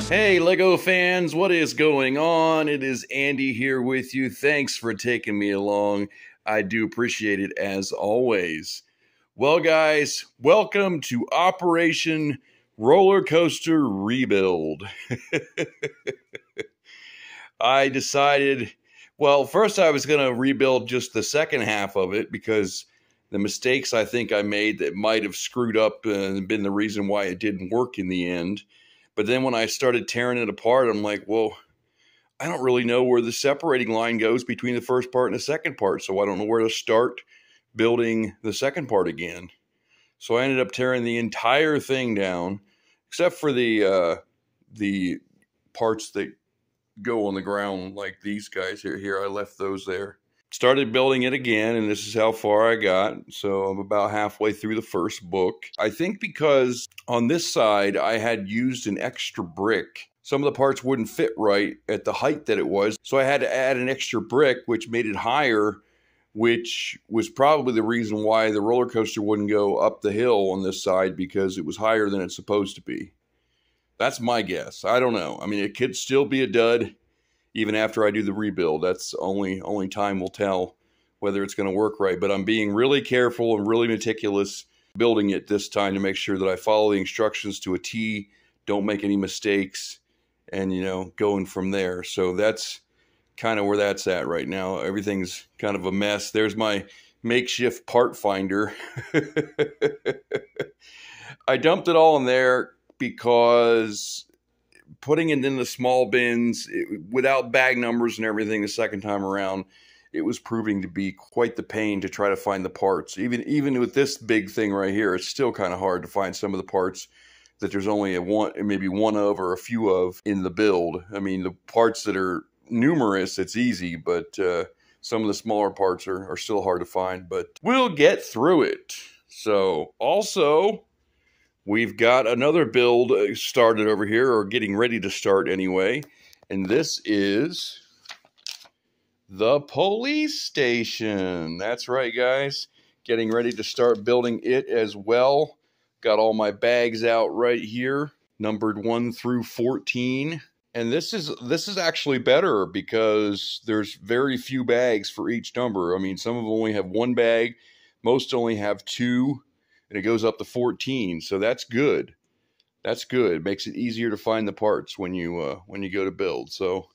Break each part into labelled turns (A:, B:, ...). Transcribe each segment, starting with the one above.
A: Hey Lego fans, what is going on? It is Andy here with you. Thanks for taking me along. I do appreciate it as always. Well guys, welcome to Operation Roller Coaster Rebuild. I decided, well, first I was going to rebuild just the second half of it because the mistakes I think I made that might have screwed up and been the reason why it didn't work in the end. But then when I started tearing it apart, I'm like, well, I don't really know where the separating line goes between the first part and the second part. So I don't know where to start building the second part again. So I ended up tearing the entire thing down, except for the parts that go on the ground like these guys here. I left those there. Started building it again, and this is how far I got. So I'm about halfway through the first book. I think because on this side, I had used an extra brick. Some of the parts wouldn't fit right at the height that it was. So I had to add an extra brick, which made it higher, which was probably the reason why the roller coaster wouldn't go up the hill on this side, because it was higher than it's supposed to be. That's my guess. I don't know. I mean, it could still be a dud. Even after I do the rebuild, that's only time will tell whether it's going to work right. But I'm being really careful and really meticulous building it this time to make sure that I follow the instructions to a T, don't make any mistakes, and, you know, going from there. So that's kind of where that's at right now. Everything's kind of a mess. There's my makeshift part finder. I dumped it all in there because putting it in the small bins without bag numbers and everything the second time around, it was proving to be quite the pain to try to find the parts. Even with this big thing right here, it's still kind of hard to find some of the parts that there's only maybe one of or a few of in the build. I mean, the parts that are numerous, it's easy, but some of the smaller parts are still hard to find, but we'll get through it. So also, we've got another build started over here, or getting ready to start anyway. And this is the police station. That's right, guys. Getting ready to start building it as well. Got all my bags out right here, numbered 1 through 14. And this is actually better because there's very few bags for each number. I mean, some of them only have 1 bag. Most only have 2. And it goes up to 14, so that's good. That's good. It makes it easier to find the parts when you go to build. So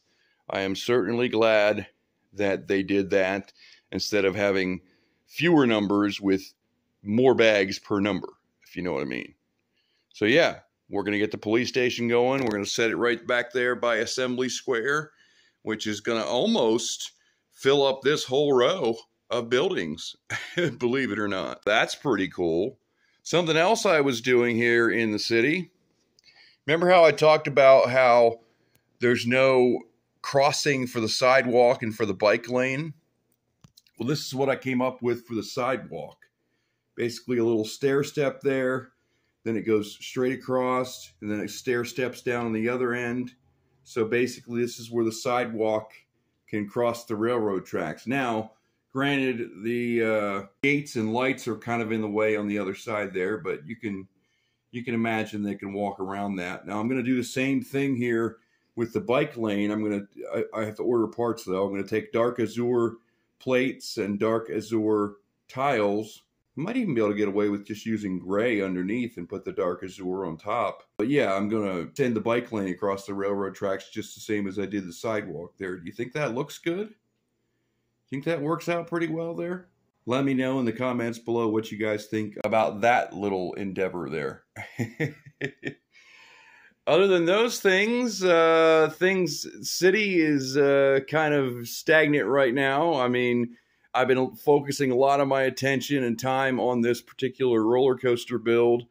A: I am certainly glad that they did that instead of having fewer numbers with more bags per number, if you know what I mean. So yeah, we're going to get the police station going. We're going to set it right back there by Assembly Square, which is going to almost fill up this whole row of buildings, believe it or not. That's pretty cool. Something else I was doing here in the city. Remember how I talked about how there's no crossing for the sidewalk and for the bike lane? Well, this is what I came up with for the sidewalk. Basically a little stair step there, then it goes straight across, and then it stair steps down on the other end. So basically this is where the sidewalk can cross the railroad tracks. Now, granted, the gates and lights are kind of in the way on the other side there, but you can imagine they can walk around that. Now I'm going to do the same thing here with the bike lane. I have to order parts though. I'm going to take dark azure plates and dark azure tiles. I might even be able to get away with just using gray underneath and put the dark azure on top. But yeah, I'm going to send the bike lane across the railroad tracks just the same as I did the sidewalk there. Do you think that looks good? Think that works out pretty well there? Let me know in the comments below what you guys think about that little endeavor there. Other than those things, city is kind of stagnant right now. I mean, I've been focusing a lot of my attention and time on this particular roller coaster build,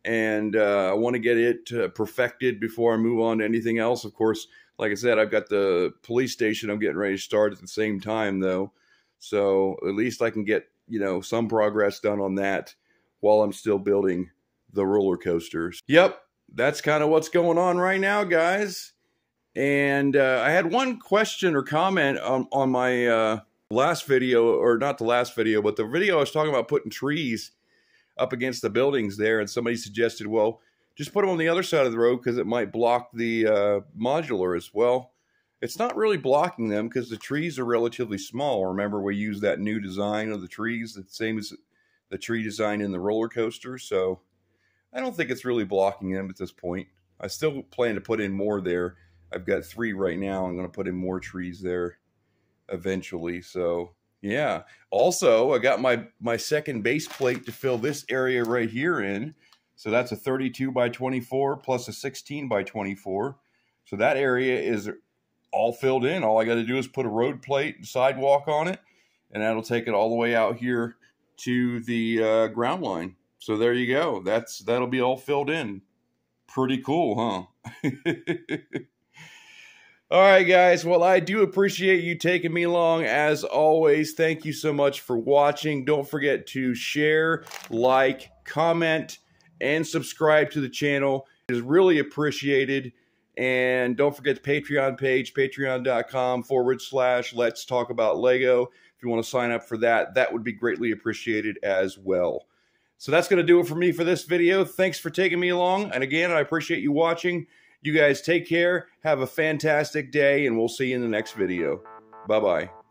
A: and I want to get it perfected before I move on to anything else. Of course, like I said, I've got the police station I'm getting ready to start at the same time, though. So at least I can get, you know, some progress done on that while I'm still building the roller coasters. Yep, that's kind of what's going on right now, guys. And I had one question or comment on my last video, or not the last video, but the video I was talking about putting trees up against the buildings there, and somebody suggested, well, just put them on the other side of the road because it might block the modulars. Well, it's not really blocking them because the trees are relatively small. Remember, we used that new design of the trees, the same as the tree design in the roller coaster. So I don't think it's really blocking them at this point. I still plan to put in more there. I've got 3 right now. I'm going to put in more trees there eventually. So yeah. Also, I got my second base plate to fill this area right here in. So that's a 32 by 24 plus a 16 by 24. So that area is all filled in. All I got to do is put a road plate and sidewalk on it, and that'll take it all the way out here to the ground line. So there you go. That'll be all filled in. Pretty cool, huh? All right, guys. Well, I do appreciate you taking me along. As always, thank you so much for watching. Don't forget to share, like, comment, and subscribe to the channel. It is really appreciated. And don't forget the Patreon page, patreon.com/Let's Talk About Lego. If you want to sign up for that, that would be greatly appreciated as well. So that's going to do it for me for this video. Thanks for taking me along. And again, I appreciate you watching. You guys take care. Have a fantastic day, and we'll see you in the next video. Bye-bye.